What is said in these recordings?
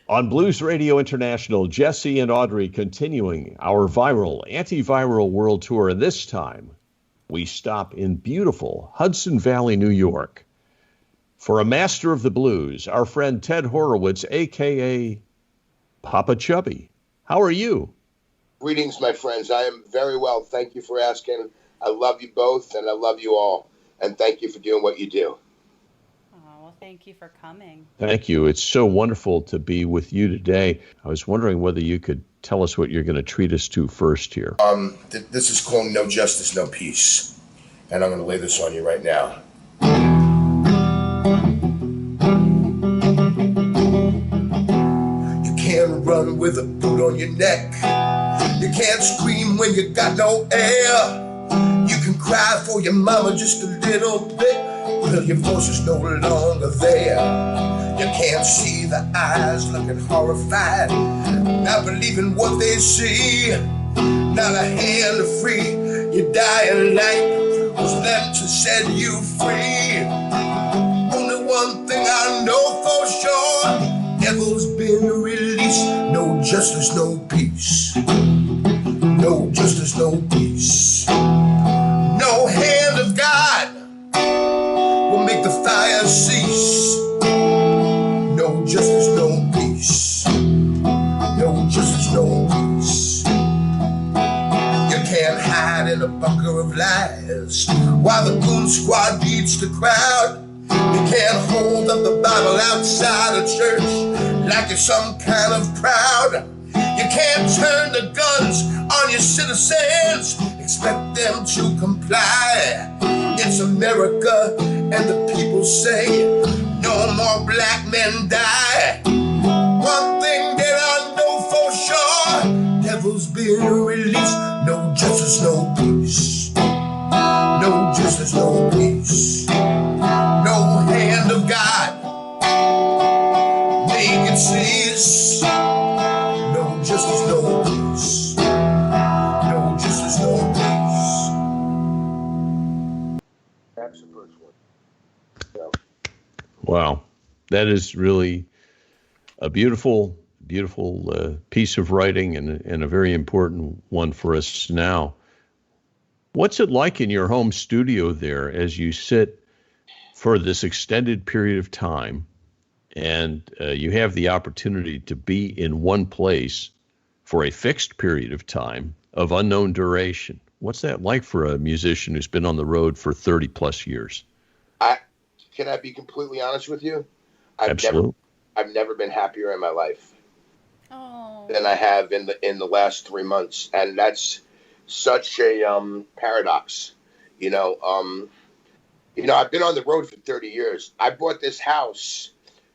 On Blues Radio International, Jesse and Audrey continuing our viral, antiviral world tour. And this time, we stop in beautiful Hudson Valley, New York, for a master of the blues, our friend Ted Horowitz, a.k.a. Papa Chubby. How are you? Greetings, my friends. I am very well. Thank you for asking. I love you both, and I love you all. And thank you for doing what you do. Thank you for coming. Thank you. It's so wonderful to be with you today. I was wondering whether you could tell us what you're going to treat us to first here. This is called No Justice, No Peace. And I'm going to lay this on you right now. You can't run with a boot on your neck. You can't scream when you got no air. You can cry for your mama just a little bit. Well, your voice is no longer there. You can't see the eyes looking horrified, not believing what they see. Not a hand to free. Your dying light was left to set you free. Only one thing I know for sure: devil's been released. No justice, no peace. No justice, no peace. No hand of God will make the fire cease. No justice, no peace. No justice, no peace. You can't hide in a bunker of lies while the goon squad beats the crowd. You can't hold up the Bible outside a church like you're some kind of proud. You can't turn the guns on your citizens, expect them to comply. It's America, and the people say no more black men die. One thing that I know for sure: devil's been released. No justice, no peace. No justice, no peace. No hand of God make it cease. No justice, no peace. No justice, no peace. That's the first one. Yeah. Wow. That is really a beautiful, beautiful piece of writing and a very important one for us now. What's it like in your home studio there as you sit for this extended period of time and you have the opportunity to be in one place for a fixed period of time of unknown duration? What's that like for a musician who's been on the road for 30 plus years? Can I be completely honest with you? Absolutely. I've never been happier in my life Oh. than I have in the last 3 months, and that's such a paradox. I've been on the road for 30 years. I bought this house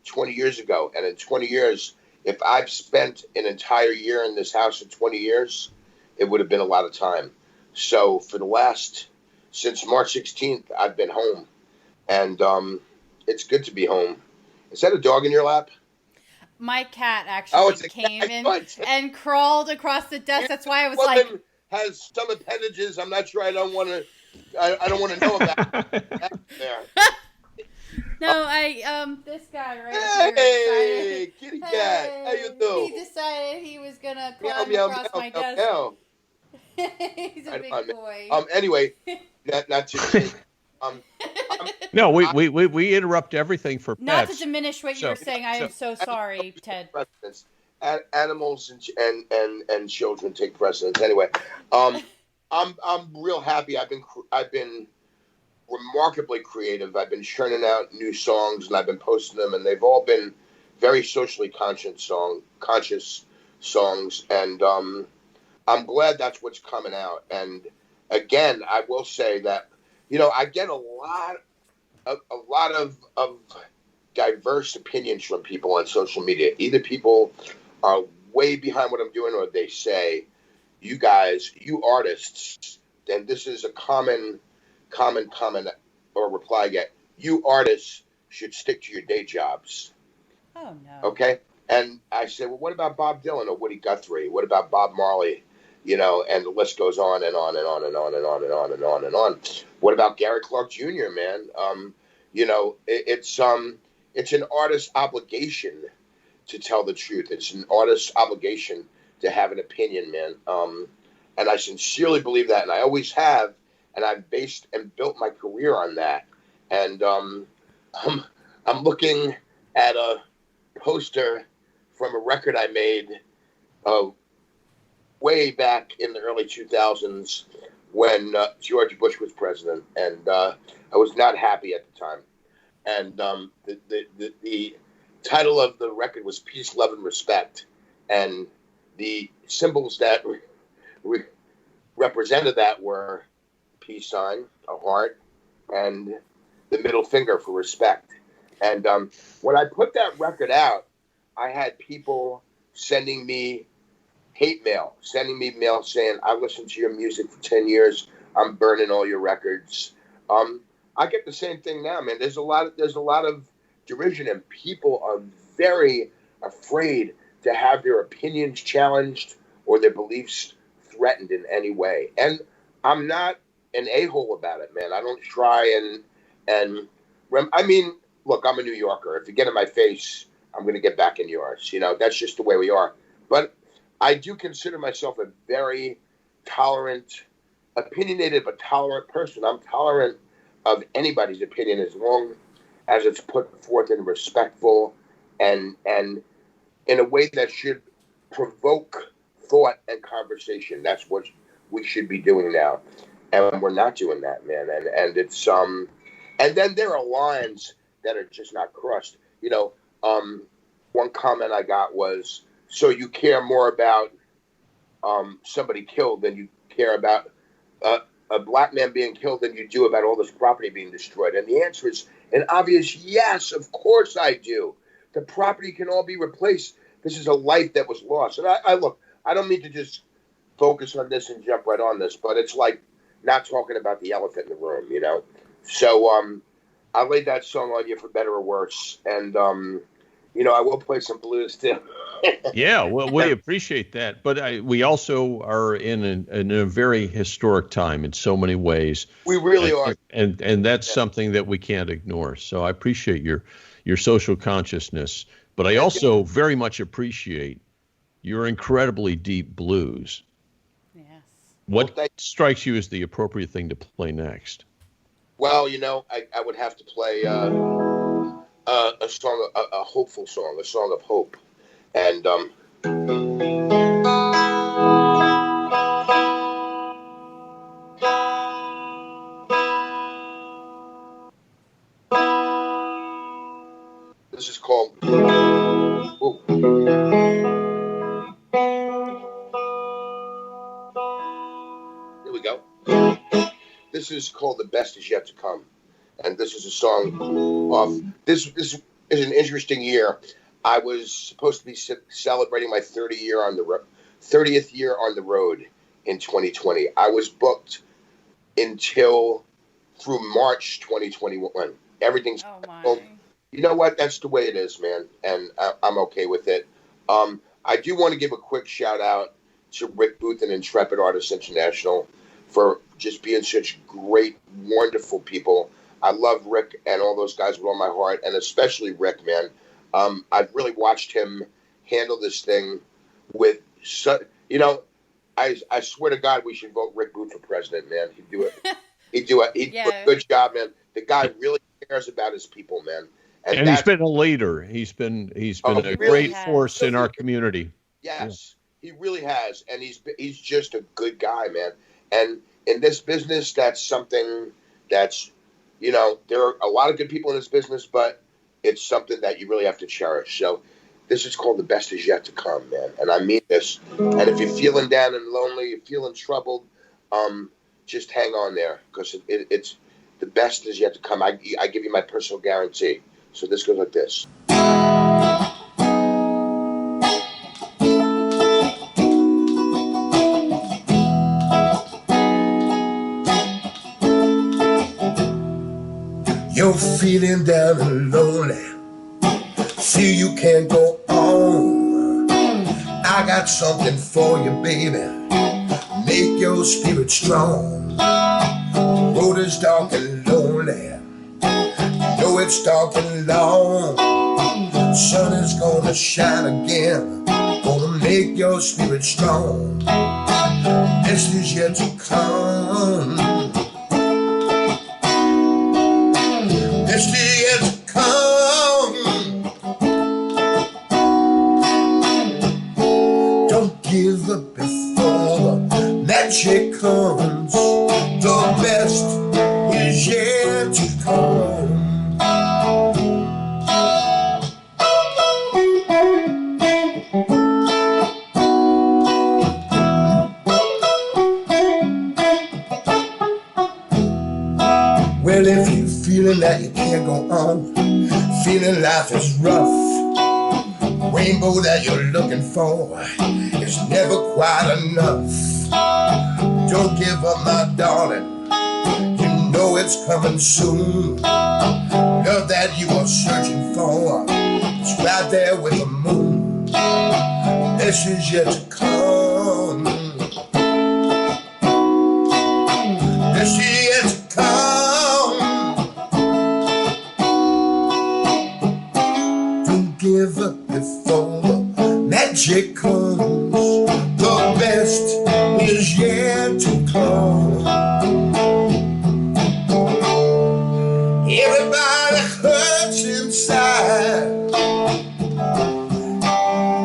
20 years ago, and in 20 years, if I've spent an entire year in this house in 20 years, it would have been a lot of time. So since March 16th, I've been home, and it's good to be home. Is that a dog in your lap? My cat actually came cat. in and crawled across the desk. That's why I was Woman has some appendages. I'm not sure. I don't want to know about that. There. No, this guy right here. Hey, kitty cat. How you doing? He decided he was gonna climb across my desk. He's a big boy. Anyway, not too. No, we interrupt everything for pets. Not to diminish what you were saying. I am so sorry, Ted. Animals and children take precedence. Anyway, I'm real happy. I've been remarkably creative. I've been churning out new songs, and I've been posting them, and they've all been very socially conscious songs, and I'm glad that's what's coming out. And again, I will say that I get a lot of diverse opinions from people on social media. Either people are way behind what I'm doing, or they say, you guys, you artists, and this is a common comment or reply I get, you artists should stick to your day jobs. Oh, no. Okay? And I said, well, what about Bob Dylan or Woody Guthrie? What about Bob Marley? And the list goes on and on and on and on and on and on and on and on. What about Gary Clark Jr., man? It's an artist's obligation to tell the truth. It's an artist's obligation to have an opinion, man. And I sincerely believe that, and I always have, and I've based and built my career on that. And I'm looking at a poster from a record I made way back in the early 2000s when George Bush was president, and I was not happy at the time. And the title of the record was Peace, Love, and Respect, and the symbols that represented that were peace sign, a heart, and the middle finger for respect. And when I put that record out, I had people sending me hate mail, sending me mail saying, I listened to your music for 10 years. I'm burning all your records. I get the same thing now, man. There's a lot of derision, and people are very afraid to have their opinions challenged or their beliefs threatened in any way. And I'm not an a-hole about it, man. I don't try I mean, look, I'm a New Yorker. If you get in my face, I'm going to get back in yours. You know, that's just the way we are. But I do consider myself a very tolerant, opinionated but tolerant person. I'm tolerant of anybody's opinion as long as it's put forth in respectful and in a way that should provoke thought and conversation. That's what we should be doing now, and we're not doing that, man. And it's and then there are lines that are just not crossed. You know, one comment I got was, so you care more about somebody killed than you care about a black man being killed than you do about all this property being destroyed? And the answer is an obvious yes, of course I do. The property can all be replaced. This is a life that was lost. And I look, I don't mean to just focus on this and jump right on this, but it's like not talking about the elephant in the room, you know? So I laid that song on you for better or worse. And, you know, I will play some blues too. Yeah, well, we appreciate that. But we also are in a very historic time in so many ways. We really are. And that's something that we can't ignore. So I appreciate your social consciousness. But I also very much appreciate your incredibly deep blues. Yes. What strikes you as the appropriate thing to play next? Well, you know, I would have to play a song, a hopeful song, a song of hope. And this is called here we go. This is called The Best Is Yet to Come. And this is a song of this is an interesting year. I was supposed to be celebrating my 30th year on the road in 2020. I was booked through March 2021. Everything's you know what? That's the way it is, man, and I'm okay with it. I do want to give a quick shout out to Rick Booth and Intrepid Artists International for just being such great, wonderful people. I love Rick and all those guys with all my heart, and especially Rick, man. I've really watched him handle this thing with, you know, I swear to God, we should vote Rick Booth for president, man. He'd do it. He'd do a good job, man. The guy really cares about his people, man. And he's been a leader. He's been a great force in our community. Yes, he really has, and he's just a good guy, man. And in this business, that's something that's, you know, there are a lot of good people in this business, but it's something that you really have to cherish. So this is called The Best Is Yet to Come, man. And I mean this. And if you're feeling down and lonely, you're feeling troubled, just hang on there, because it's the best is yet to come. I give you my personal guarantee. So this goes like this. You're feeling down and lonely, feel you can't go on. I got something for you, baby, make your spirit strong. The road is dark and lonely, know it's dark and long. Sun is gonna shine again, gonna make your spirit strong. This is yet to come. This is yet to come. Don't give up before the magic comes. The best is yet to come. Well, if you're feeling that you can't go on, feeling life is rough, rainbow that you're looking for is never quite enough. Don't give up, my darling, you know it's coming soon. Love that you are searching for, it's right there with the moon. This is yet to come. This is yet to come. Give up before the magic comes. The best is yet to come. Everybody hurts inside.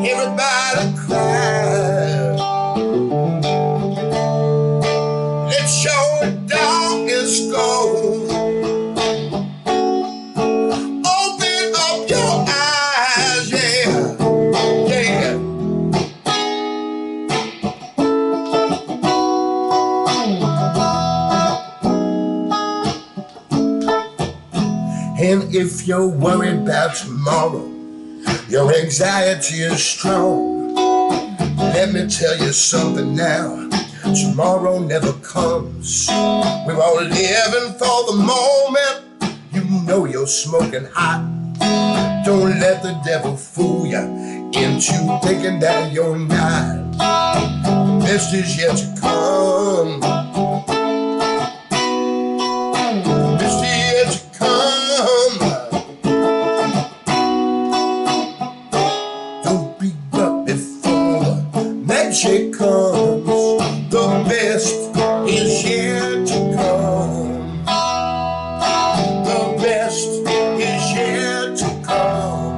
Everybody cries. Let your darkness go. And if you're worried about tomorrow, your anxiety is strong. Let me tell you something now, tomorrow never comes. We're all living for the moment. You know you're smoking hot. Don't let the devil fool you into thinking that you're not. Best is yet to come. Best is yet to come. Don't be up before the magic comes. The best is yet to come. The best is yet to come.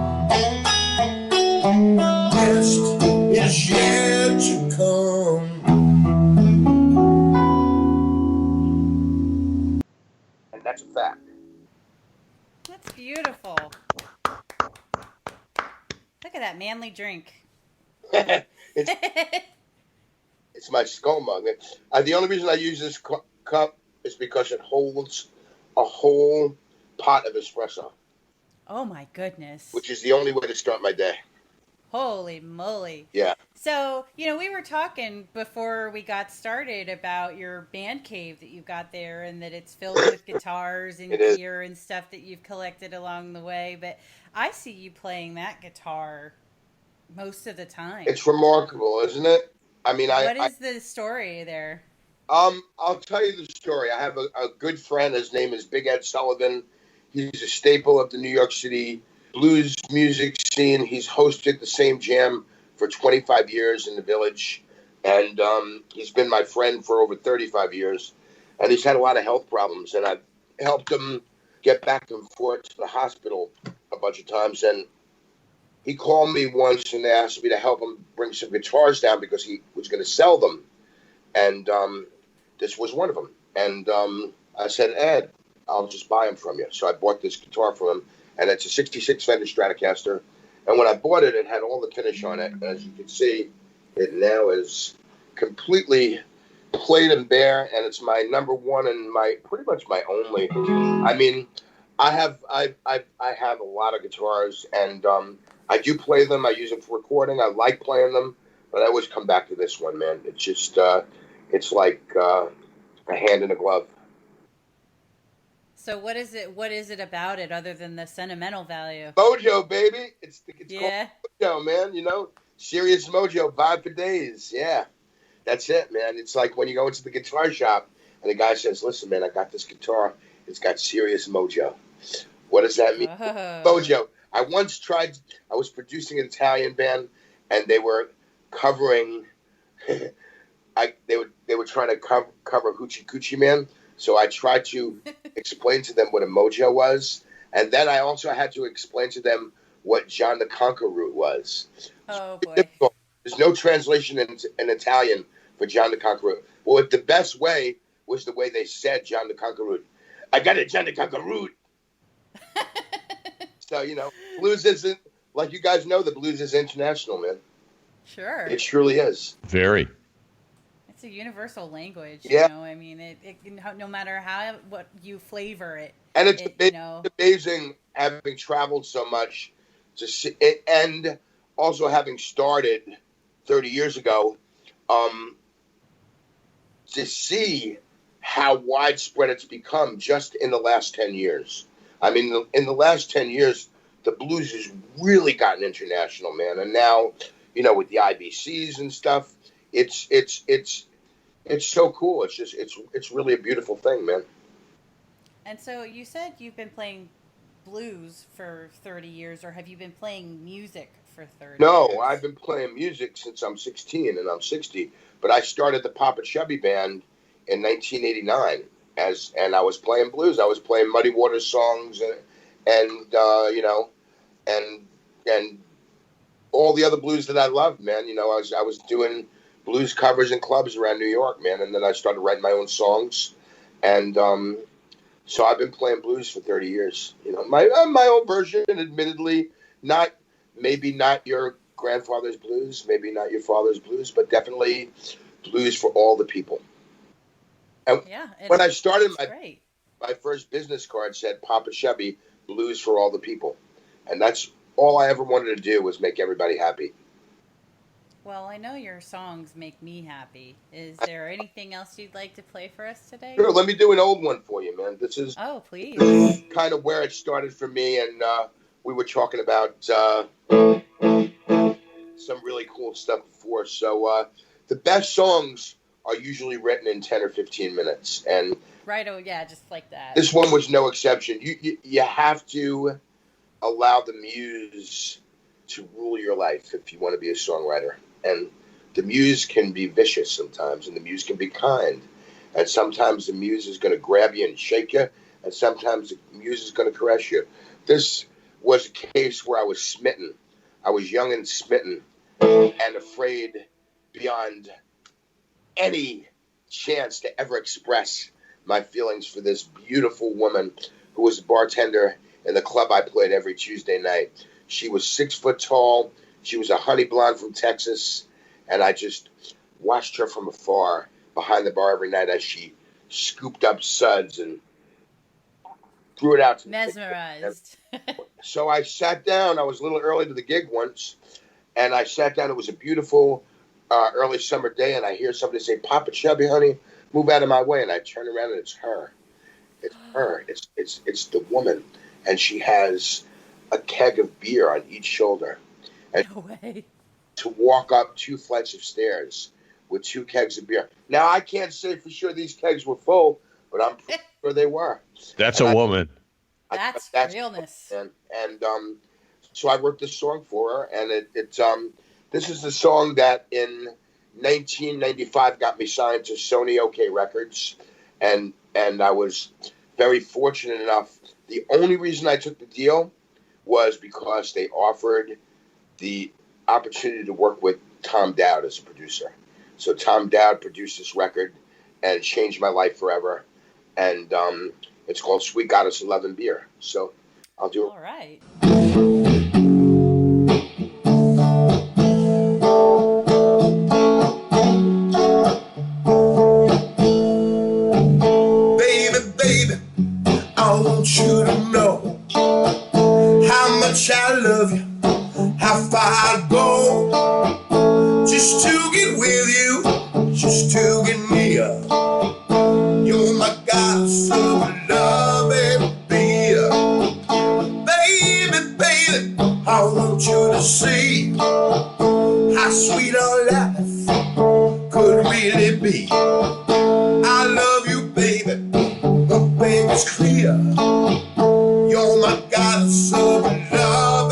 Best is yet to come. And that's a fact. That's beautiful. Look at that manly drink. It's my skull mug. The only reason I use this cup is because it holds a whole pot of espresso. Oh my goodness. Which is the only way to start my day. Holy moly. Yeah. So, we were talking before we got started about your band cave that you've got there and that it's filled with guitars and gear and stuff that you've collected along the way. But I see you playing that guitar most of the time. It's remarkable, isn't it? I mean, what is the story there? I'll tell you the story. I have a good friend. His name is Big Ed Sullivan. He's a staple of the New York City blues music scene. He's hosted the same jam for 25 years in the Village. And he's been my friend for over 35 years. And he's had a lot of health problems. And I've helped him get back and forth to the hospital a bunch of times. And he called me once and asked me to help him bring some guitars down because he was going to sell them. And this was one of them. And I said, Ed, I'll just buy them from you. So I bought this guitar from him. And it's a 66 Fender Stratocaster. And when I bought it, it had all the finish on it. And as you can see, it now is completely played and bare. And it's my number one and pretty much my only. I mean, I have a lot of guitars, and I do play them. I use them for recording. I like playing them, but I always come back to this one, man. It's just, it's like a hand in a glove. So what is it about it other than the sentimental value? Mojo, baby. It's yeah. called Mojo, man. Serious Mojo, vibe for days. Yeah, that's it, man. It's like when you go into the guitar shop and the guy says, listen, man, I got this guitar. It's got serious mojo. What does that mean? Oh. Mojo. I once tried. I was producing an Italian band, and they were covering. They were trying to cover Hoochie Coochie Man. So I tried to explain to them what a mojo was, and then I also had to explain to them what John the Conqueror was. Oh boy! There's no translation in Italian for John the Conqueror. Well, the best way was the way they said John the Conqueror. I got it, John the Conqueror. So, blues isn't, like you guys know, the blues is international, man. Sure. It truly is. Very. It's a universal language, Yeah. I mean, it no matter what you flavor it. And it's amazing having traveled so much to see it, and also having started 30 years ago, to see how widespread it's become just in the last 10 years. I mean, in the last 10 years, the blues has really gotten international, man. And now, with the IBCs and stuff, it's so cool. It's really a beautiful thing, man. And so you said you've been playing blues for 30 years, or have you been playing music for 30 years? No, I've been playing music since I'm 16 and I'm 60. But I started the Poppa Chubby band in 1989, and I was playing blues. I was playing Muddy Waters songs and all the other blues that I loved, man. I was doing blues covers in clubs around New York, man. And then I started writing my own songs, and so I've been playing blues for 30 years. My own version, admittedly, maybe not your grandfather's blues, maybe not your father's blues, but definitely blues for all the people. And when I started, my first business card said Poppa Chubby, blues for all the people. And that's all I ever wanted to do, was make everybody happy. Well, I know your songs make me happy. Is there anything else you'd like to play for us today? Sure, let me do an old one for you, man. This is please. Kind of where it started for me, and we were talking about some really cool stuff before. So the best songs are usually written in 10 or 15 minutes. And right, just like that. This one was no exception. You have to allow the muse to rule your life if you want to be a songwriter. And the muse can be vicious sometimes, and the muse can be kind. And sometimes the muse is going to grab you and shake you, and sometimes the muse is going to caress you. This was a case where I was smitten. I was young and smitten and afraid beyond any chance to ever express my feelings for this beautiful woman who was a bartender in the club I played every Tuesday night. She was 6 foot tall. She was a honey blonde from Texas. And I just watched her from afar behind the bar every night as she scooped up suds and threw it out to me. Mesmerized. So I sat down. I was a little early to the gig once. And I sat down. It was a beautiful early summer day. And I hear somebody say, "Poppa Chubby, honey, move out of my way." And I turn around and it's her. It's her. It's the woman. And she has a keg of beer on each shoulder. And no way. To walk up 2 flights of stairs with 2 kegs of beer. Now, I can't say for sure these kegs were full, but I'm pretty sure they were. That's a woman. That's realness. And so I wrote this song for her, and this is the song that in 1995 got me signed to Sony OK Records, and I was very fortunate enough. The only reason I took the deal was because they offered the opportunity to work with Tom Dowd as a producer. So Tom Dowd produced this record and changed my life forever. And it's called Sweet Goddess of Love and Beer. So I'll do it. All right. Baby, I want you to know how much I love you, how far I'd go just to get with you, just to get near. You're my goddess of love and beer. Baby, I want you to see how sweet our life could really be. I love you, baby, the baby's clear. You're my goddess of love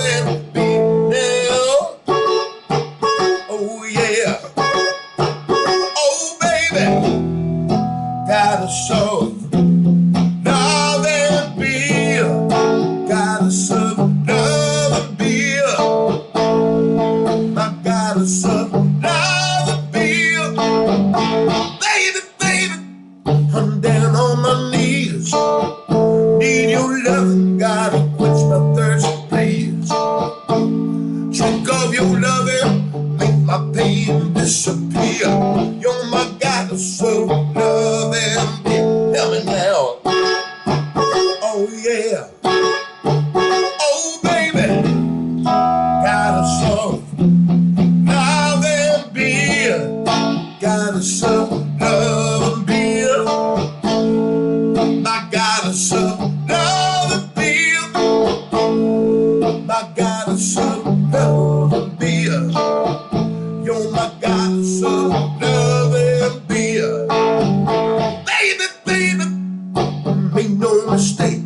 gotta $7 bill. Baby, baby, I'm down on my knees. Need your loving, gotta quench my thirst, please. Drink of your loving, make my pain disappear. You're my goddess of loving. Tell me now. Oh yeah. Oh baby, goddess of loving beer. Goddess of loving beer. My goddess of loving beer. My goddess of loving beer. You're my goddess of loving beer. Baby, baby, make no mistake.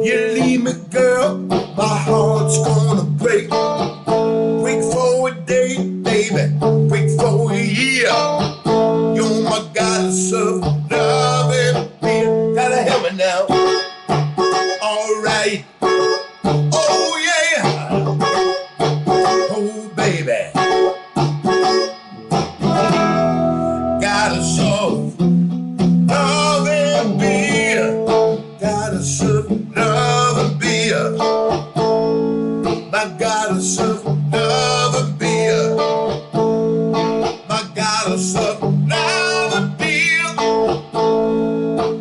You leave me, girl, my heart's gonna break. Break for a day, baby, break for a year. You're my goddess of loving beer. Gotta help me now. All right. Oh yeah. Oh baby. Goddess of loving beer. Goddess of loving beer. My goddess of loving beer. My goddess of loving beer.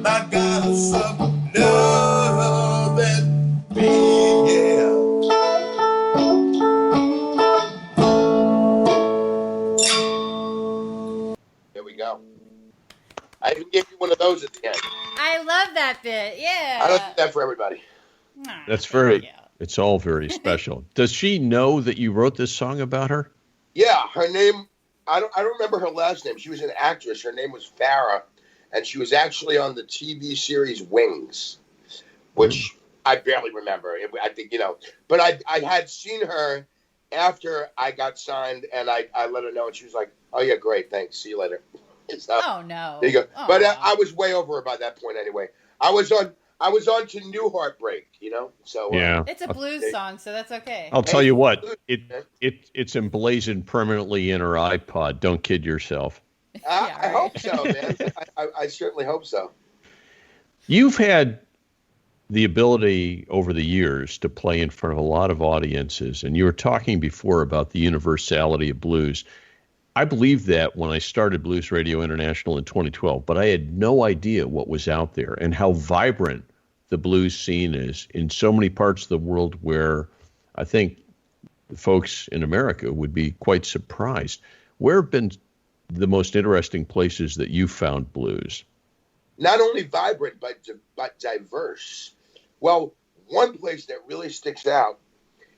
My goddess of loving beer. There we go. I even gave you one of those at the end. I love that bit. Yeah. I don't do that for everybody. Aw, That's thank very, you. it's all very special. Does she know that you wrote this song about her? Yeah, her name, I don't remember her last name. She was an actress. Her name was Farrah, and she was actually on the TV series Wings, which I barely remember. I think, but I had seen her after I got signed, and I let her know, and she was like, oh, yeah, great, thanks, see you later. So, Oh no. there you go. Aw. But I was way over her by that point anyway. I was on to New Heartbreak, so Yeah. It's a blues song, so that's okay. I'll tell you what, man. it's emblazoned permanently in her iPod. Don't kid yourself. I Yeah, right. hope so, man. I certainly hope so. You've had the ability over the years to play in front of a lot of audiences, and you were talking before about the universality of blues. I believed that when I started Blues Radio International in 2012, but I had no idea what was out there and how vibrant the blues scene is in so many parts of the world where I think folks in America would be quite surprised. Where have been the most interesting places that you found blues? Not only vibrant, but diverse. Well, one place that really sticks out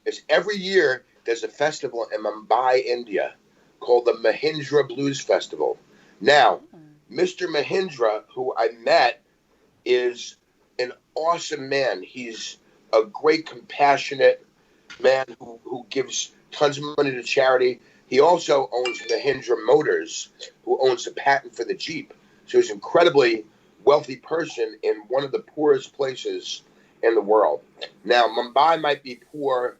is every year there's a festival in Mumbai, India, called the Mahindra Blues Festival. Now, Mr. Mahindra, who I met, is an awesome man. He's a great, compassionate man who gives tons of money to charity. He also owns Mahindra Motors, who owns the patent for the Jeep. So he's an incredibly wealthy person in one of the poorest places in the world. Now, Mumbai might be poor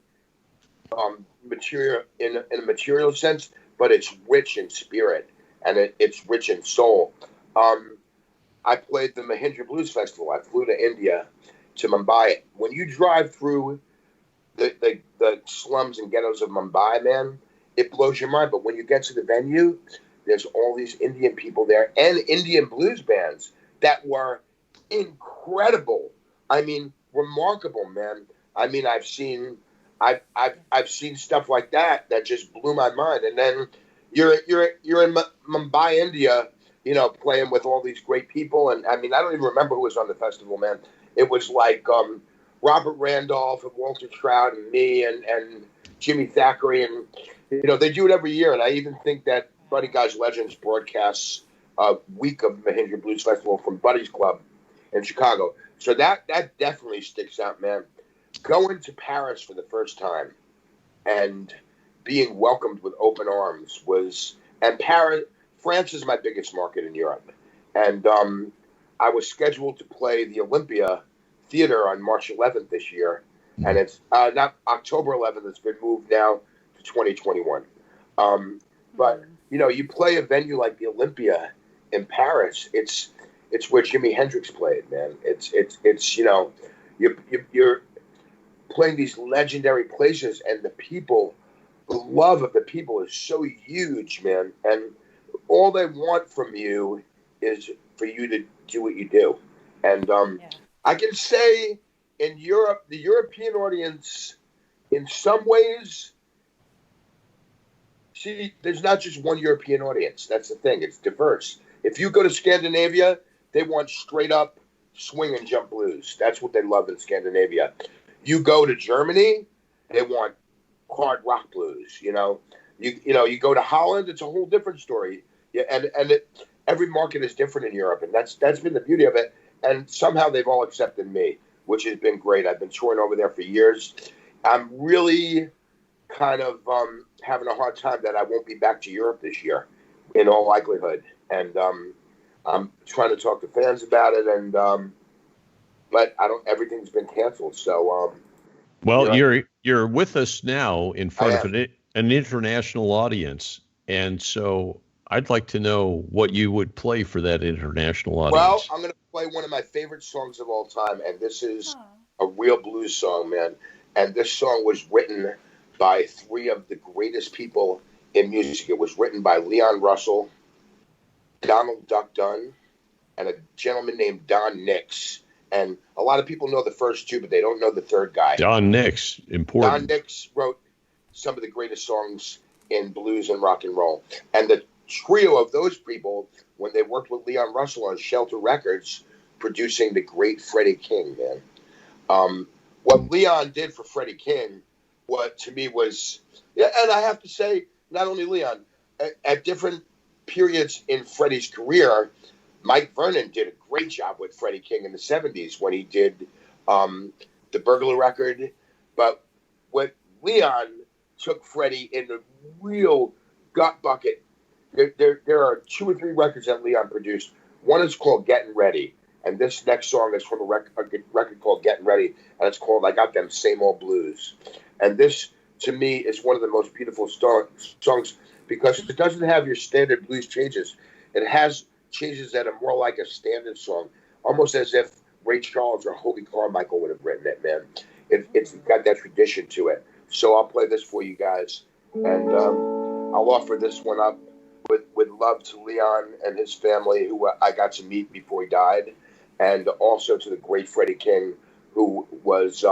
material in a material sense, but it's rich in spirit and it's rich in soul. I played the Mahindra Blues Festival. I flew to India, to Mumbai. When you drive through the slums and ghettos of Mumbai, man, it blows your mind. But when you get to the venue, there's all these Indian people there and Indian blues bands that were incredible. I mean, remarkable, man. I mean, I've seen stuff like that just blew my mind. And then you're in Mumbai, India, playing with all these great people. And I mean, I don't even remember who was on the festival, man. It was like Robert Randolph and Walter Trout and me and Jimmy Thackeray. And, they do it every year. And I even think that Buddy Guys Legends broadcasts a week of Mahindra Blues Festival from Buddy's Club in Chicago. So that definitely sticks out, man. Going to Paris for the first time and being welcomed with open arms and France is my biggest market in Europe. And I was scheduled to play the Olympia Theater on March 11th this year. And it's not October 11th. It's been moved now to 2021. But you play a venue like the Olympia in Paris. It's where Jimi Hendrix played, man. It's you're playing these legendary places, and the love of the people is so huge, man. And all they want from you is for you to do what you do. And I can say in Europe, the European audience, in some ways, see, there's not just one European audience. That's the thing. It's diverse. If you go to Scandinavia, they want straight up swing and jump blues. That's what they love in Scandinavia. You go to Germany, they want hard rock blues. You go to Holland, it's a whole different story. Yeah, every market is different in Europe, and that's been the beauty of it. And somehow they've all accepted me, which has been great. I've been touring over there for years. I'm really kind of having a hard time that I won't be back to Europe this year, in all likelihood. And I'm trying to talk to fans about it, and but everything's been canceled. So, you're with us now in front of an international audience, and so I'd like to know what you would play for that international audience. Well, I'm going to play one of my favorite songs of all time, and this is a real blues song, man. And this song was written by three of the greatest people in music. It was written by Leon Russell, Donald Duck Dunn, and a gentleman named Don Nix. And a lot of people know the first two, but they don't know the third guy. Don Nix, important. Don Nix wrote some of the greatest songs in blues and rock and roll. And the trio of those people, when they worked with Leon Russell on Shelter Records, producing the great Freddie King, man. What Leon did for Freddie King, what to me was, and I have to say, not only Leon, at different periods in Freddie's career, Mike Vernon did a great job with Freddie King in the 70s when he did the Burglar record. But when Leon took Freddie in a real gut bucket, there are 2 or 3 records that Leon produced. One is called Getting Ready, and this next song is from a record called Getting Ready, and it's called I Got Them Same Old Blues. And this, to me, is one of the most beautiful songs because it doesn't have your standard blues changes. It has changes that are more like a standard song, almost as if Ray Charles or Hobie Carmichael would have written it, man. It's got that tradition to it. So I'll play this for you guys, and I'll offer this one up with love to Leon and his family, who I got to meet before he died, and also to the great Freddie King, who was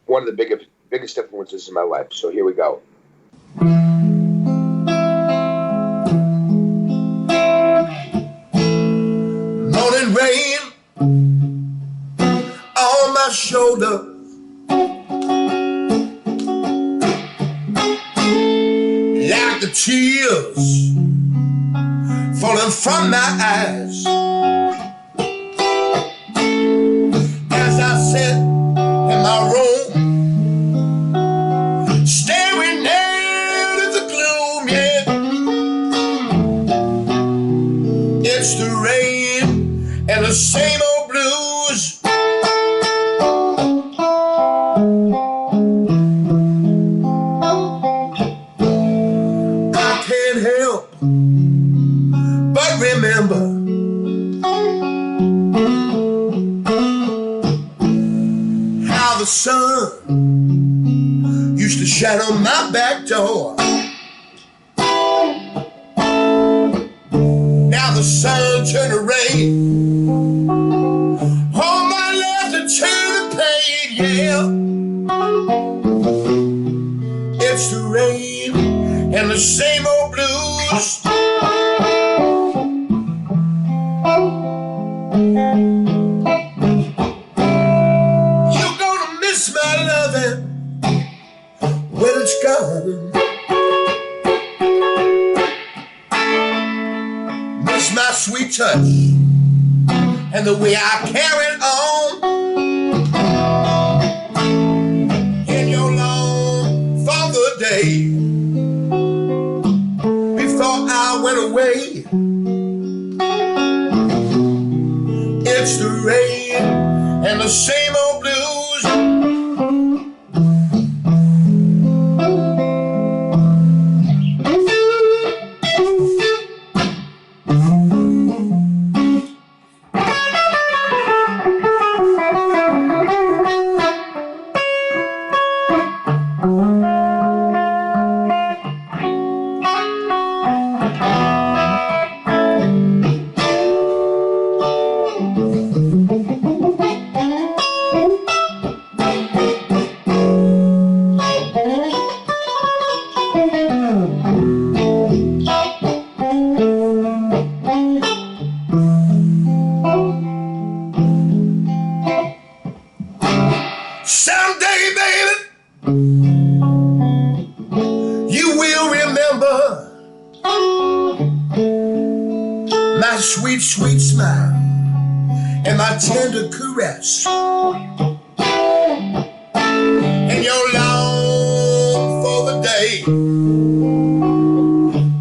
one of the biggest influences in my life. So here we go. Morning rain on my shoulder, like the tears falling from my eyes, as I sit in my room staring out at the gloom. Yeah, it's the rain and the same old blues. I can't help but remember how the sun used to shine on my back door. Now the sun turned to rain on my left and turned to pain. Yeah, it's the rain and the same old blues. You're gonna miss my loving when it's gone. Miss my sweet touch and the way I carried on in your long father day before I went away. It's the rain and the same old blues. sweet, sweet smile and my tender caress and your long for the day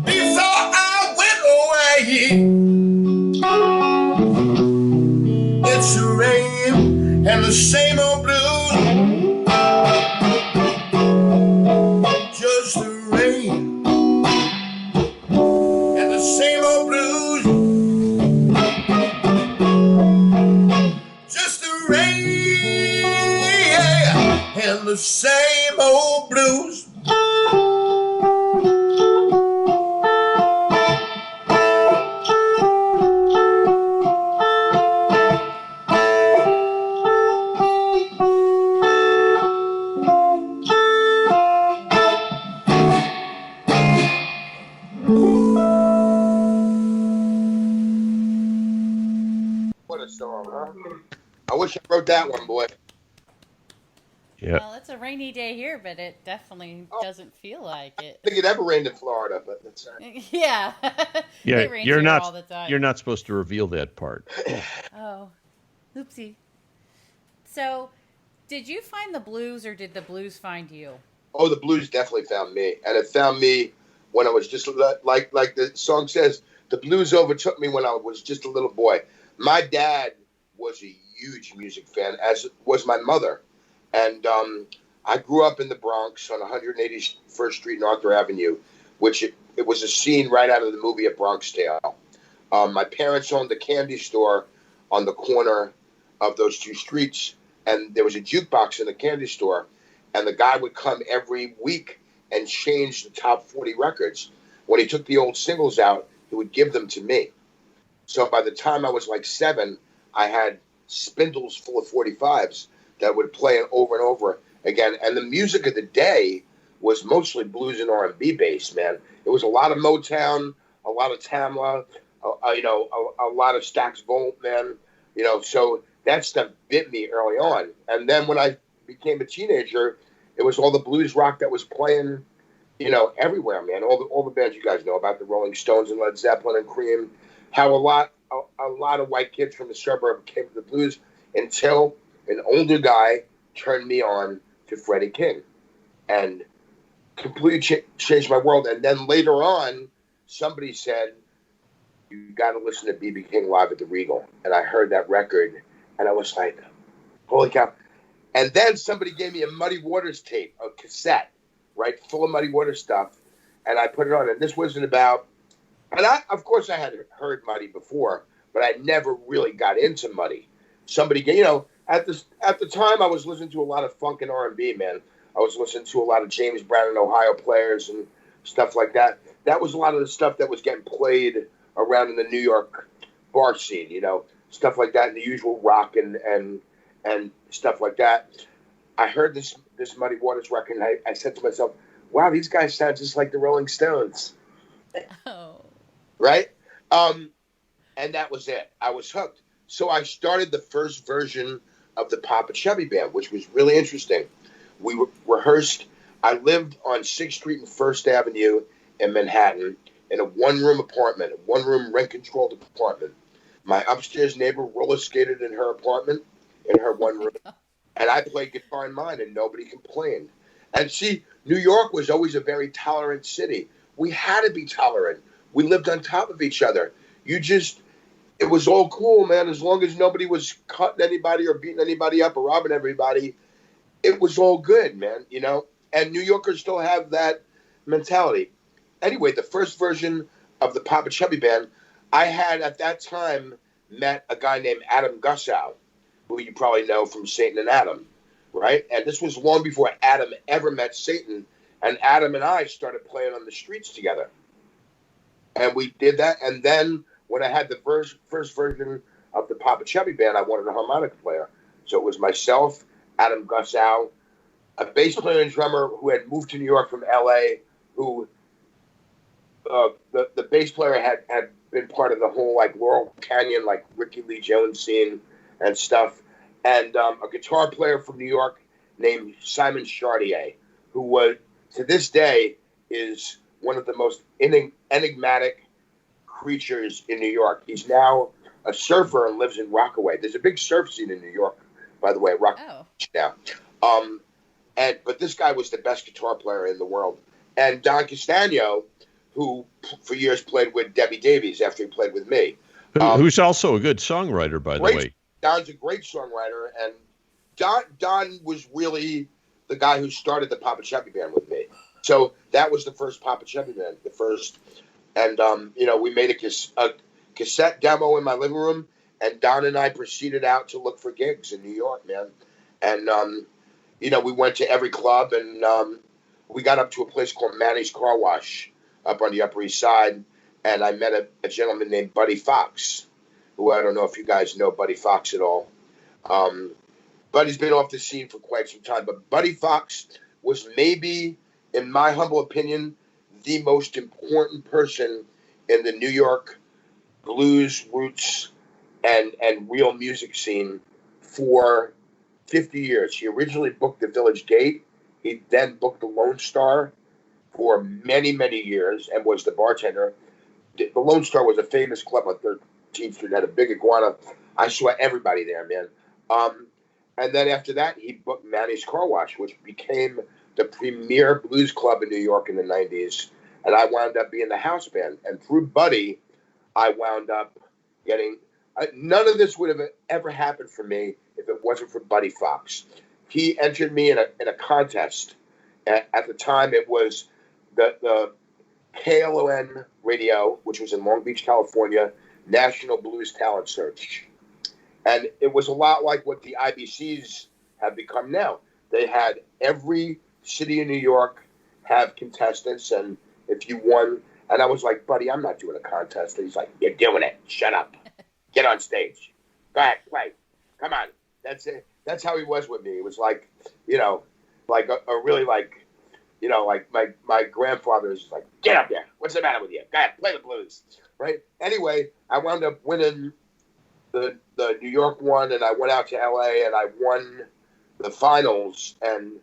before I went away. It's the rain and the same old blues. Just the rain and the same old blues. Just the rain and the same old blues. What a song, huh? I wish I wrote that one, boy. Yeah. Well, it's a rainy day here, but it definitely doesn't feel like it. I think it ever rained in Florida, but that's all right. Yeah. Yeah, It rains here all the time. you're not supposed to reveal that part. Oh, oopsie. So, did you find the blues or did the blues find you? Oh, the blues definitely found me, and it found me when I was just like the song says. The blues overtook me when I was just a little boy. My dad was a huge music fan, as was my mother, and I grew up in the Bronx on 181st Street and Arthur Avenue, which it was a scene right out of the movie A Bronx Tale. My parents owned a candy store on the corner of those two streets, and there was a jukebox in the candy store, and the guy would come every week and change the top 40 records. When he took the old singles out, he would give them to me. So by the time I was like 7, I had spindles full of 45s that would play it over and over again. And the music of the day was mostly blues and R&B based, man. It was a lot of Motown, a lot of Tamla, a lot of Stax Volt, man. So that stuff bit me early on. And then when I became a teenager, it was all the blues rock that was playing, everywhere, man. All the bands you guys know about, the Rolling Stones and Led Zeppelin and Cream, how a lot of white kids from the suburb came to the blues until an older guy turned me on to Freddie King and completely changed my world. And then later on, somebody said, you got to listen to B.B. King live at the Regal. And I heard that record, and I was like, holy cow. And then somebody gave me a Muddy Waters tape, a cassette, right, full of Muddy Waters stuff, and I put it on. And this wasn't about, and of course I had heard Muddy before, but I never really got into Muddy. Somebody gave, at the time I was listening to a lot of funk and R&B, man. I was listening to a lot of James Brown and Ohio Players and stuff like that. That was a lot of the stuff that was getting played around in the New York bar scene, stuff like that, and the usual rock and stuff like that. I heard this Muddy Waters record, and I said to myself, wow, these guys sound just like the Rolling Stones. Oh. Right? And that was it. I was hooked. So I started the first version of the Poppa Chubby Band, which was really interesting. We rehearsed. I lived on 6th Street and 1st Avenue in Manhattan in a one-room apartment, a one-room rent-controlled apartment. My upstairs neighbor roller skated in her apartment, in her one room, and I played guitar in mine, and nobody complained. And see, New York was always a very tolerant city. We had to be tolerant. We lived on top of each other. It was all cool, man, as long as nobody was cutting anybody or beating anybody up or robbing everybody. It was all good, man, And New Yorkers still have that mentality. Anyway, the first version of the Poppa Chubby Band, I had at that time met a guy named Adam Gussow, who you probably know from Satan and Adam, right? And this was long before Adam ever met Satan, and Adam and I started playing on the streets together. And we did that, and then when I had the first version of the Poppa Chubby Band, I wanted a harmonica player. So it was myself, Adam Gussow, a bass player and drummer who had moved to New York from L.A., who the bass player had been part of the whole, Laurel Canyon, Ricky Lee Jones scene and stuff, and a guitar player from New York named Simon Chartier, who was, to this day, is one of the most enigmatic, creatures in New York. He's now a surfer and lives in Rockaway. There's a big surf scene in New York, by the way, Rockaway now. But this guy was the best guitar player in the world. And Don Castagno, who for years played with Debbie Davies after he played with me. Who's also a good songwriter, by the way. Don's a great songwriter, and Don was really the guy who started the Poppa Chubby band with me. So that was the first Poppa Chubby band, the first. And, we made a cassette demo in my living room, and Don and I proceeded out to look for gigs in New York, man. And, we went to every club, and we got up to a place called Manny's Car Wash up on the Upper East Side, and I met a gentleman named Buddy Fox, who I don't know if you guys know Buddy Fox at all. Buddy's been off the scene for quite some time, but Buddy Fox was maybe, in my humble opinion, the most important person in the New York blues roots and real music scene for 50 years. He originally booked the Village Gate. He then booked the Lone Star for many, many years and was the bartender. The Lone Star was a famous club on 13th Street, had a big iguana. I saw everybody there, man. And then after that, he booked Manny's Car Wash, which became the premier blues club in New York in the 90s. And I wound up being the house band. And through Buddy, I wound up getting... none of this would have ever happened for me if it wasn't for Buddy Fox. He entered me in a contest. At the time, it was the KLON radio, which was in Long Beach, California, National Blues Talent Search. And it was a lot like what the IBCs have become now. They had every city in New York have contestants, and if you won, and I was like, Buddy, I'm not doing a contest. And he's like, you're doing it. Shut up. Get on stage. Go ahead, play. Come on. That's it. That's how he was with me. It was like, like a really like, like my grandfather is like, get up there. What's the matter with you? Go ahead, play the blues. Right? Anyway, I wound up winning the New York one, and I went out to LA and I won the finals. And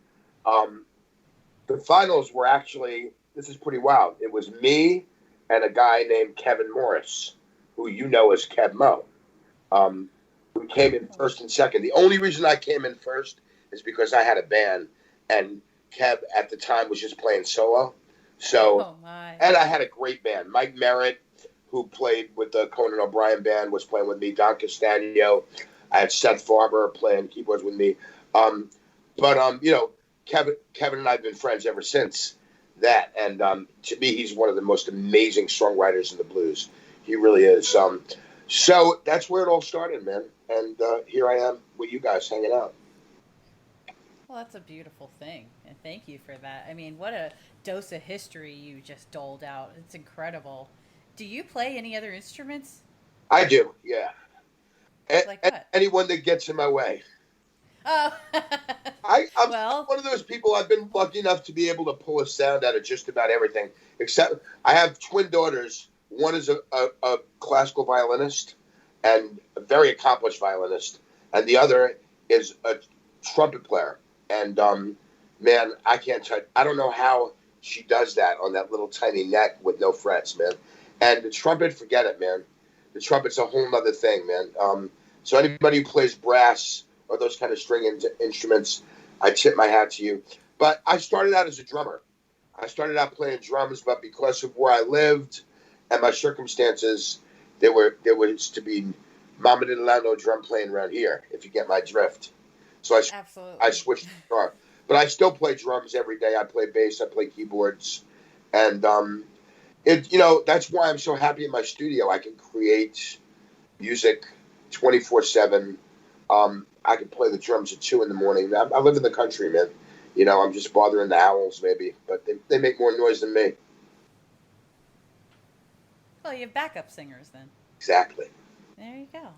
the finals were actually, this is pretty wild. It was me and a guy named Kevin Morris, who you know as Kev Mo. We came in first and second. The only reason I came in first is because I had a band, and Kev at the time was just playing solo. So, and I had a great band. Mike Merritt, who played with the Conan O'Brien band, was playing with me. Don Castagno. I had Seth Farber playing keyboards with me. Kevin and I have been friends ever since that. And to me, he's one of the most amazing songwriters in the blues. He really is. So that's where it all started, man. And here I am with you guys hanging out. Well, that's a beautiful thing. And thank you for that. I mean, what a dose of history you just doled out. It's incredible. Do you play any other instruments? I do, yeah. Like what? Anyone that gets in my way. Oh. I'm one of those people. I've been lucky enough to be able to pull a sound out of just about everything. Except I have twin daughters. One is a classical violinist and a very accomplished violinist, and the other is a trumpet player. And man, I can't touch. I don't know how she does that on that little tiny neck with no frets, man. And the trumpet, forget it, man. The trumpet's a whole nother thing, man. So anybody who plays brass or those kind of string instruments, I tip my hat to you. But I started out as a drummer. I started out playing drums, but because of where I lived and my circumstances, there was to be mama didn't allow no drum playing around here, if you get my drift. So I switched to guitar. But I still play drums every day. I play bass, I play keyboards. And that's why I'm so happy in my studio. I can create music 24/7. I can play the drums at 2 a.m. I live in the country, man. I'm just bothering the owls maybe, but they make more noise than me. Well, you have backup singers then. Exactly. There you go.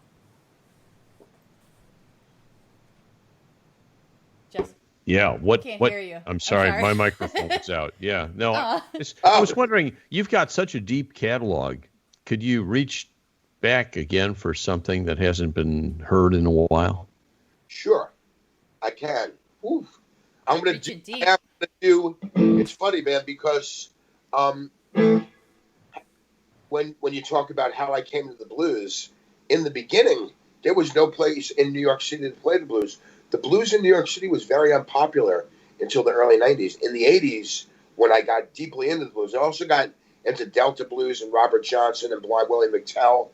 Just yeah. What? Can't What? Hear you. I'm sorry, my microphone was out. Yeah. No. I was wondering. You've got such a deep catalog. Could you reach back again for something that hasn't been heard in a while? Sure, I can. Oof. I'm gonna do. It's funny, man, because when when you talk about how I came to the blues, in the beginning, there was no place in New York City to play the blues. The blues in New York City was very unpopular until the early 90s. In the 80s, when I got deeply into the blues, I also got into Delta blues and Robert Johnson and Blind Willie McTell.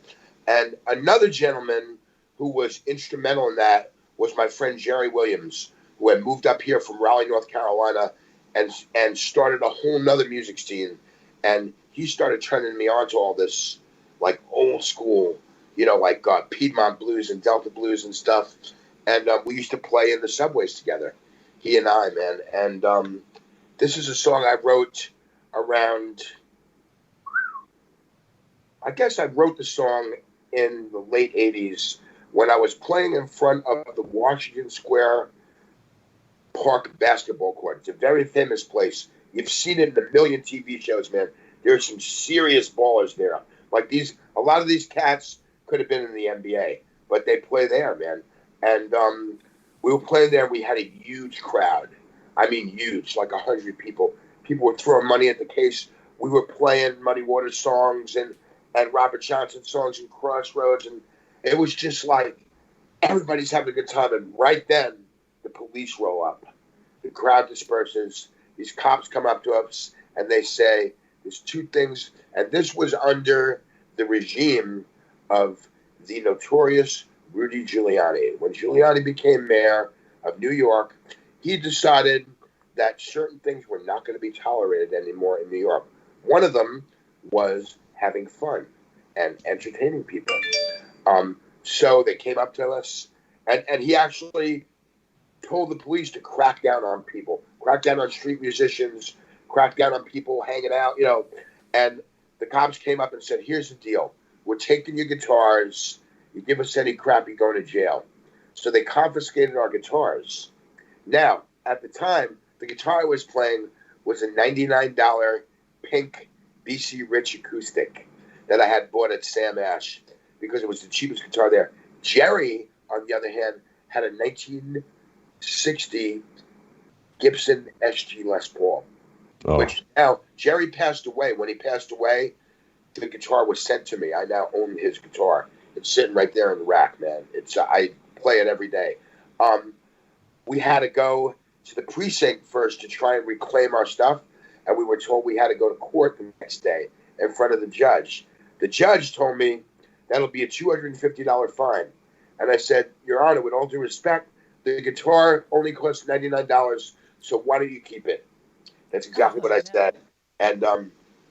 And another gentleman who was instrumental in that was my friend Jerry Williams, who had moved up here from Raleigh, North Carolina, and started a whole nother music scene. And he started turning me on to all this, like, old school, like Piedmont blues and Delta blues and stuff. And we used to play in the subways together, he and I, man. And this is a song I wrote around, I guess I wrote the song in the late 80s when I was playing in front of the Washington Square Park basketball court. It's a very famous place. You've seen it in a million TV shows, man. There's some serious ballers there. Like a lot of these cats could have been in the NBA, but they play there, man. And we were playing there. We had a huge crowd. I mean, huge, like 100 people. People were throwing money at the case. We were playing Muddy Waters songs and Robert Johnson songs and Crossroads. And it was just like everybody's having a good time. And right then, the police roll up. The crowd disperses. These cops come up to us and they say, there's two things. And this was under the regime of the notorious Rudy Giuliani. When Giuliani became mayor of New York, he decided that certain things were not going to be tolerated anymore in New York. One of them was having fun and entertaining people. So they came up to us, and he actually told the police to crack down on people, crack down on street musicians, crack down on people hanging out, And the cops came up and said, here's the deal. We're taking your guitars. You give us any crap, you're going to jail. So they confiscated our guitars. Now, at the time, the guitar I was playing was a $99 pink BC Rich acoustic that I had bought at Sam Ash because it was the cheapest guitar there. Jerry, on the other hand, had a 1960 Gibson SG Les Paul, which now Jerry passed away. When he passed away, the guitar was sent to me. I now own his guitar. It's sitting right there in the rack, man. I play it every day. We had to go to the precinct first to try and reclaim our stuff, and we were told we had to go to court the next day in front of the judge. The judge told me that'll be a $250 fine. And I said, Your Honor, with all due respect, the guitar only costs $99, so why don't you keep it? That's exactly what I said. And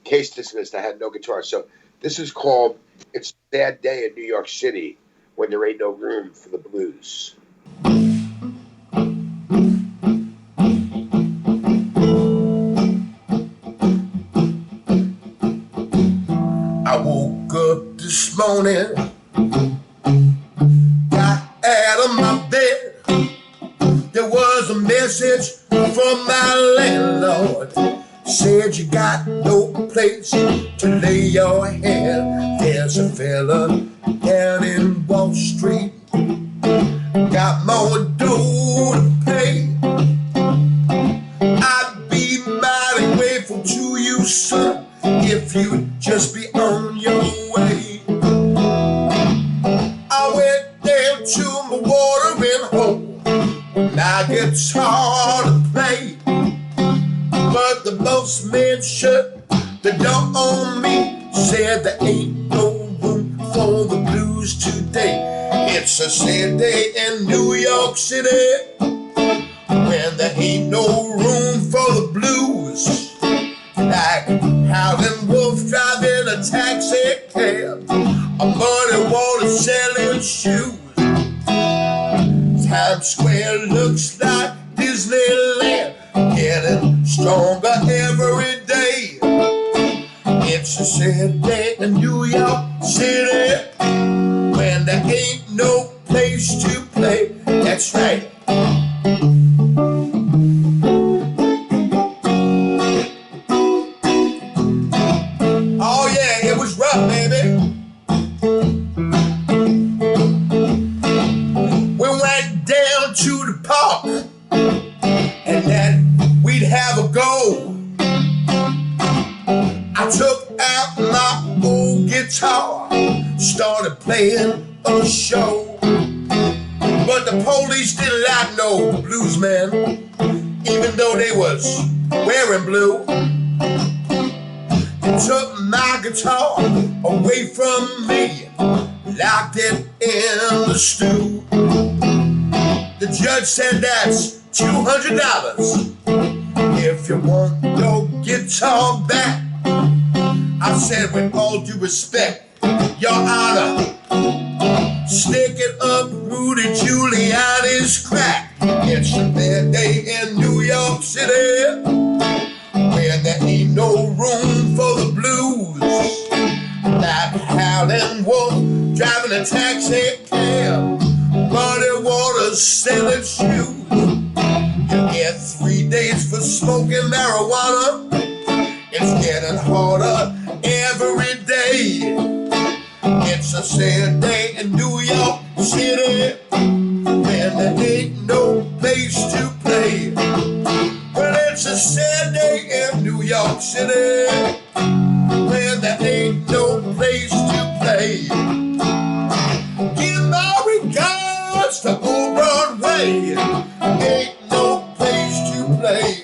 case dismissed. I had no guitar. So this is called It's a Sad Day in New York City when there ain't no room for the blues. I woke up this morning, got out of my bed. There was a message from my landlord. Said you got no place to lay your head. There's a fella down in Wall Street, got more dough to pay. I'd be mighty grateful to you, son, if you'd just be on your way. I went down to my watering hole, my guitar to play. But the postman shut the door on me, said there ain't no room for the blues today. It's a sad day in New York City when there ain't no room for the blues. Like Howlin' Wolf driving a taxi cab, a muddy water selling shoes. Times Square looks like Disneyland, getting stronger every day. It's a sad day in New York City when there ain't no place to play. That's right. Oh yeah, it was rough, baby. We went down to the park and then we'd have a go. I took took out my old guitar, started playing a show. But the police didn't like no blues man, even though they was wearing blue. They took my guitar away from me, locked it in the stew. The judge said that's $200 if you want your guitar back. I said, with all due respect, Your Honor, stick it up Rudy Giuliani's crack. It's a bad day in New York City when there ain't no room for the blues. Like Howlin' Wolf driving a taxi cab, Muddy Waters selling shoes. You get 3 days for smoking marijuana. It's getting harder every day. It's a sad day in New York City when there ain't no place to play. Well, it's a sad day in New York City when there ain't no place to play. Give my regards to Old Broadway. Ain't no place to play.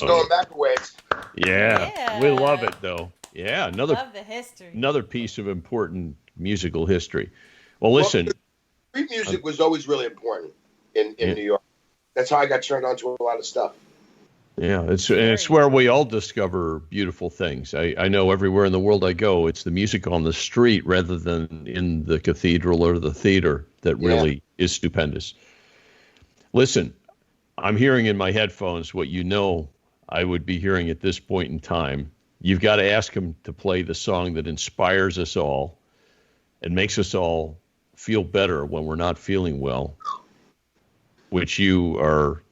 Going back a ways. Yeah, we love it though. Yeah, love the history. Another piece of important musical history. Well, listen, street music was always really important in New York. That's how I got turned on to a lot of stuff. Yeah, it's where we all discover beautiful things. I know everywhere in the world I go, it's the music on the street rather than in the cathedral or the theater that really is stupendous. Listen, I'm hearing in my headphones what you know I would be hearing at this point in time. You've got to ask him to play the song that inspires us all and makes us all feel better when we're not feeling well, which you are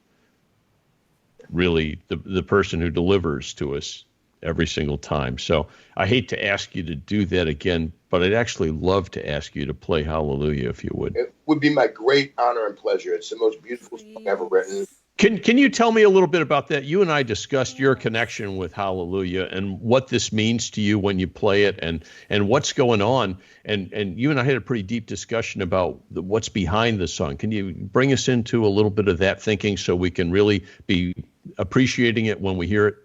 really the person who delivers to us every single time. So I hate to ask you to do that again, but I'd actually love to ask you to play Hallelujah if you would. It would be my great honor and pleasure. It's the most beautiful song ever written. Can you tell me a little bit about that? You and I discussed your connection with Hallelujah and what this means to you when you play it and what's going on. And you and I had a pretty deep discussion about what's behind the song. Can you bring us into a little bit of that thinking so we can really be appreciating it when we hear it?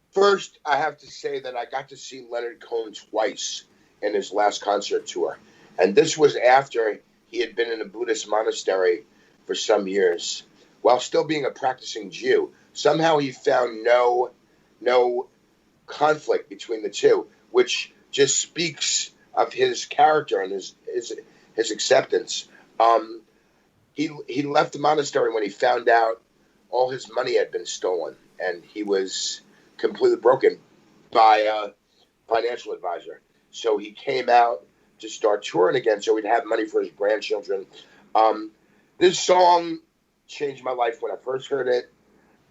First, I have to say that I got to see Leonard Cohen twice in his last concert tour. And this was after he had been in a Buddhist monastery for some years. While still being a practicing Jew, somehow he found no conflict between the two, which just speaks of his character and his acceptance. He left the monastery when he found out all his money had been stolen, and he was completely broken by a financial advisor. So he came out to start touring again so he'd have money for his grandchildren. This song changed my life when I first heard it.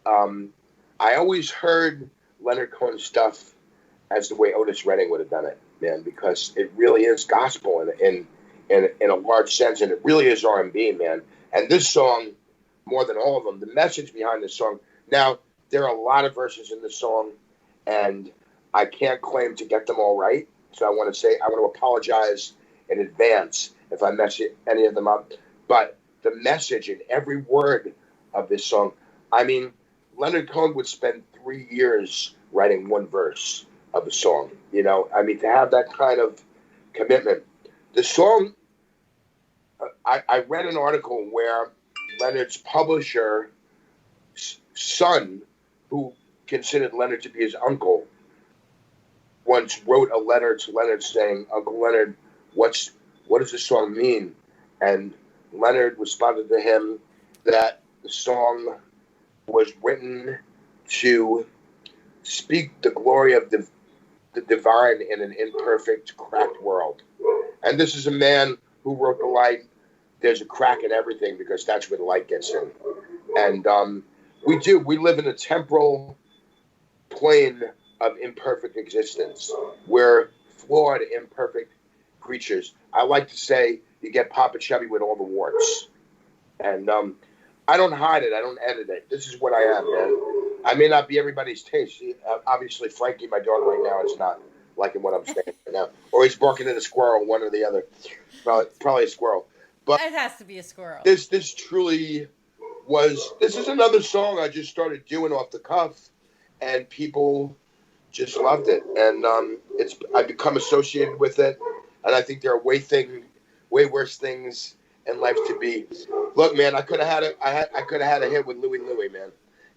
I always heard Leonard Cohen stuff as the way Otis Redding would have done it, man, because it really is gospel in a large sense, and it really is R&B, man. And this song, more than all of them, the message behind this song. Now, there are a lot of verses in this song, and I can't claim to get them all right. So I want to apologize in advance if I mess any of them up. But the message in every word of this song, I mean, Leonard Cohen would spend 3 years writing one verse of a song. You know, I mean, to have that kind of commitment. The song, I read an article where Leonard's publisher's son, who considered Leonard to be his uncle, once wrote a letter to Leonard saying, "Uncle Leonard, what does this song mean?" And Leonard responded to him that the song was written to speak the glory of the divine in an imperfect, cracked world. And this is a man who wrote the line, "There's a crack in everything because that's where the light gets in." And we live in a temporal plane of imperfect existence. We're flawed, imperfect creatures. I like to say you get Poppa Chubby with all the warts. And I don't hide it. I don't edit it. This is what I am, man. I may not be everybody's taste. Obviously, Frankie, my dog right now, is not liking what I'm saying right now. Or he's barking at a squirrel, one or the other. Probably a squirrel. But it has to be a squirrel. This truly was... This is another song I just started doing off the cuff. And people just loved it. And I've become associated with it. And I think there are way worse things in life to be. Look, man, I could have had a hit with Louie, man,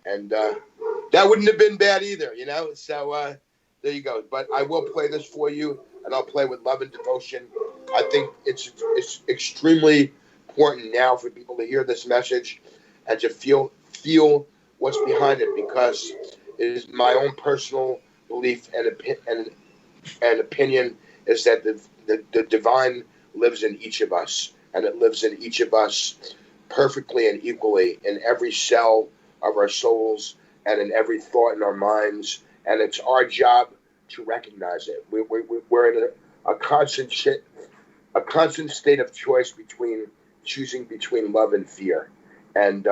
and that wouldn't have been bad either, you know. So there you go. But I will play this for you, and I'll play with love and devotion. I think it's extremely important now for people to hear this message and to feel what's behind it, because it is my own personal belief and opinion is that the divine lives in each of us. And it lives in each of us perfectly and equally in every cell of our souls and in every thought in our minds. And it's our job to recognize it. We're in a constant state of choice between choosing between love and fear. And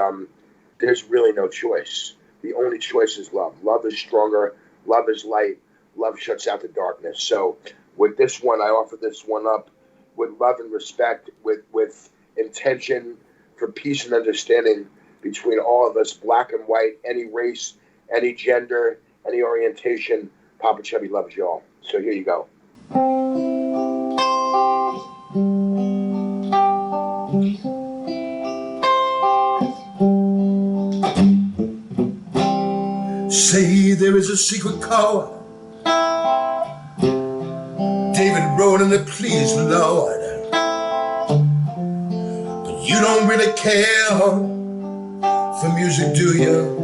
there's really no choice. The only choice is love. Love is stronger. Love is light. Love shuts out the darkness. So with this one, I offer this one up with love and respect, with intention for peace and understanding between all of us, black and white, any race, any gender, any orientation. Poppa Chubby loves y'all. So here you go. Say there is a secret chord David wrote and it pleased the Lord, but you don't really care for music, do you?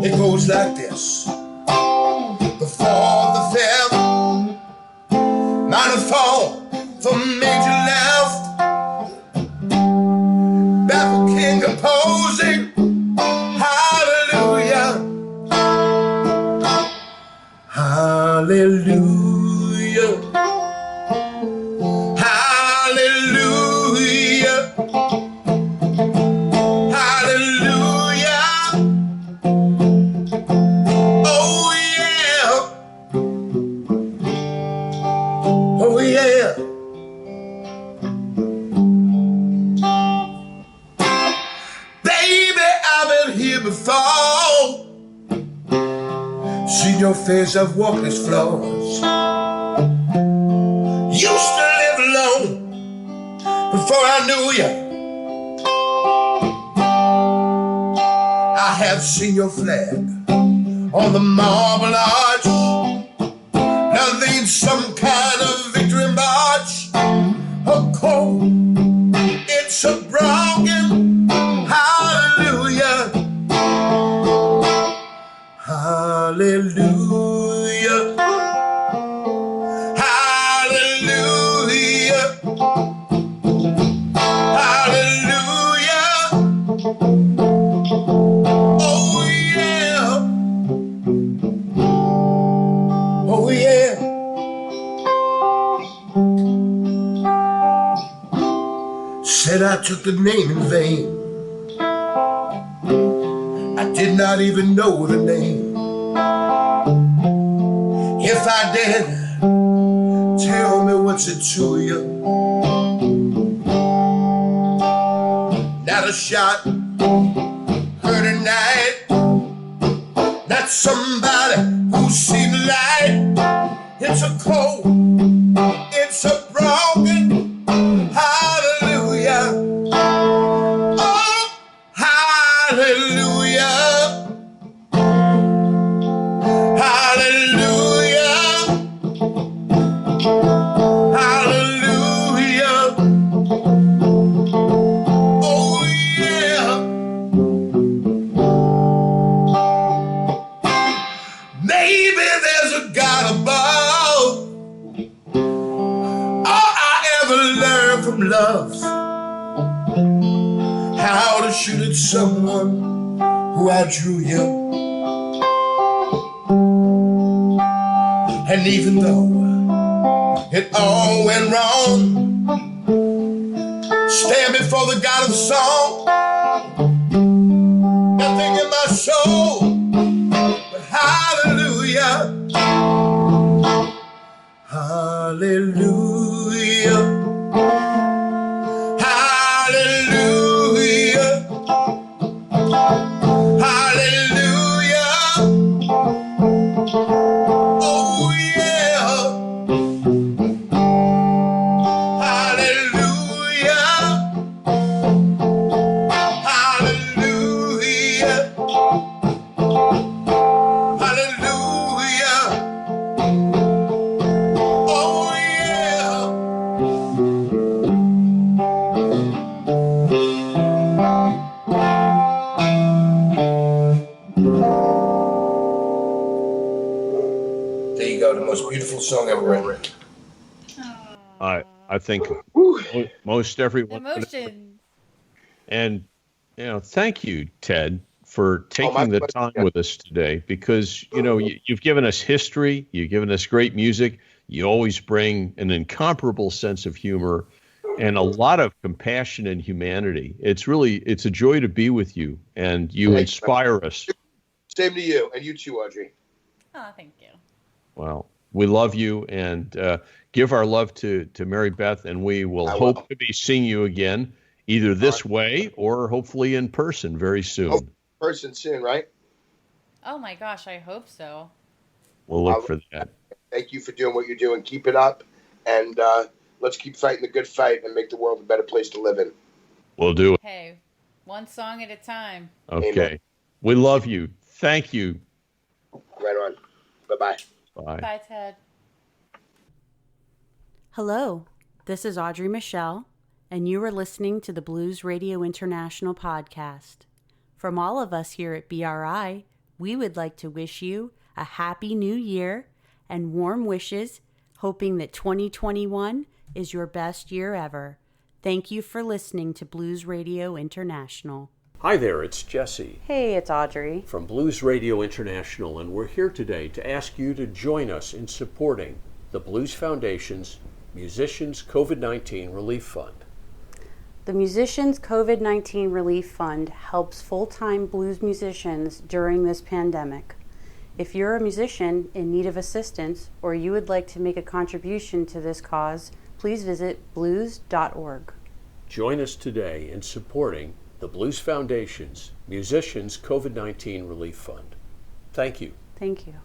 It goes like this: before the fifth minor fall from major left, baffled king composing hallelujah, hallelujah, hallelujah, hallelujah. Oh yeah, oh yeah. Baby, I've been here before, seen your face, I've walked these floors. Used to live alone before I knew you. I have seen your flag on the marble arch. Nothing, some kind of victory march. A cold, it's a broken hallelujah, hallelujah, hallelujah, hallelujah. Oh yeah, oh yeah. Said I took the name in vain. I did not even know the name. If I did, tell me what's it to you? Not a shot, heard a night, not somebody who's seen the light. It's a cold, it's a broken hallelujah. Oh, hallelujah, hallelujah, hallelujah. Oh yeah. Maybe there's a God above. All I ever learned from love, how to shoot at someone who who outdrew you. And even though it all went wrong, stand before the God of song, nothing in my soul but hallelujah, hallelujah, hallelujah, hallelujah, oh yeah, hallelujah, hallelujah, hallelujah, oh yeah. There you go, the most beautiful song ever written. I think most everyone. Emotions. And, thank you, Ted, for taking the time with us today, because, you've given us history, you've given us great music, you always bring an incomparable sense of humor and a lot of compassion and humanity. It's a joy to be with you, and you inspire us. Same to you, and you too, Audrey. Oh, thank you. Well, we love you, and give our love to Mary Beth, and we will hope to be seeing you again, either this way or hopefully in person very soon. Oh, person soon, right? Oh my gosh, I hope so. We'll look for that. Thank you for doing what you're doing. Keep it up, and let's keep fighting the good fight and make the world a better place to live in. We'll do it. Hey, one song at a time. Okay. Amen. We love you. Thank you. Right on. Bye-bye. Bye. Bye, Ted. Hello, this is Audrey Michelle, and you are listening to the Blues Radio International podcast. From all of us here at BRI, we would like to wish you a happy new year and warm wishes, hoping that 2021 is your best year ever. Thank you for listening to Blues Radio International. Hi there, it's Jesse Hey, it's Audrey. from Blues Radio International, and we're here today to ask you to join us in supporting the Blues Foundation's Musicians COVID-19 Relief Fund. The Musicians COVID-19 Relief Fund helps full-time blues musicians during this pandemic. If you're a musician in need of assistance or you would like to make a contribution to this cause, please visit blues.org. Join us today in supporting the Blues Foundation's Musicians COVID-19 Relief Fund. Thank you. Thank you.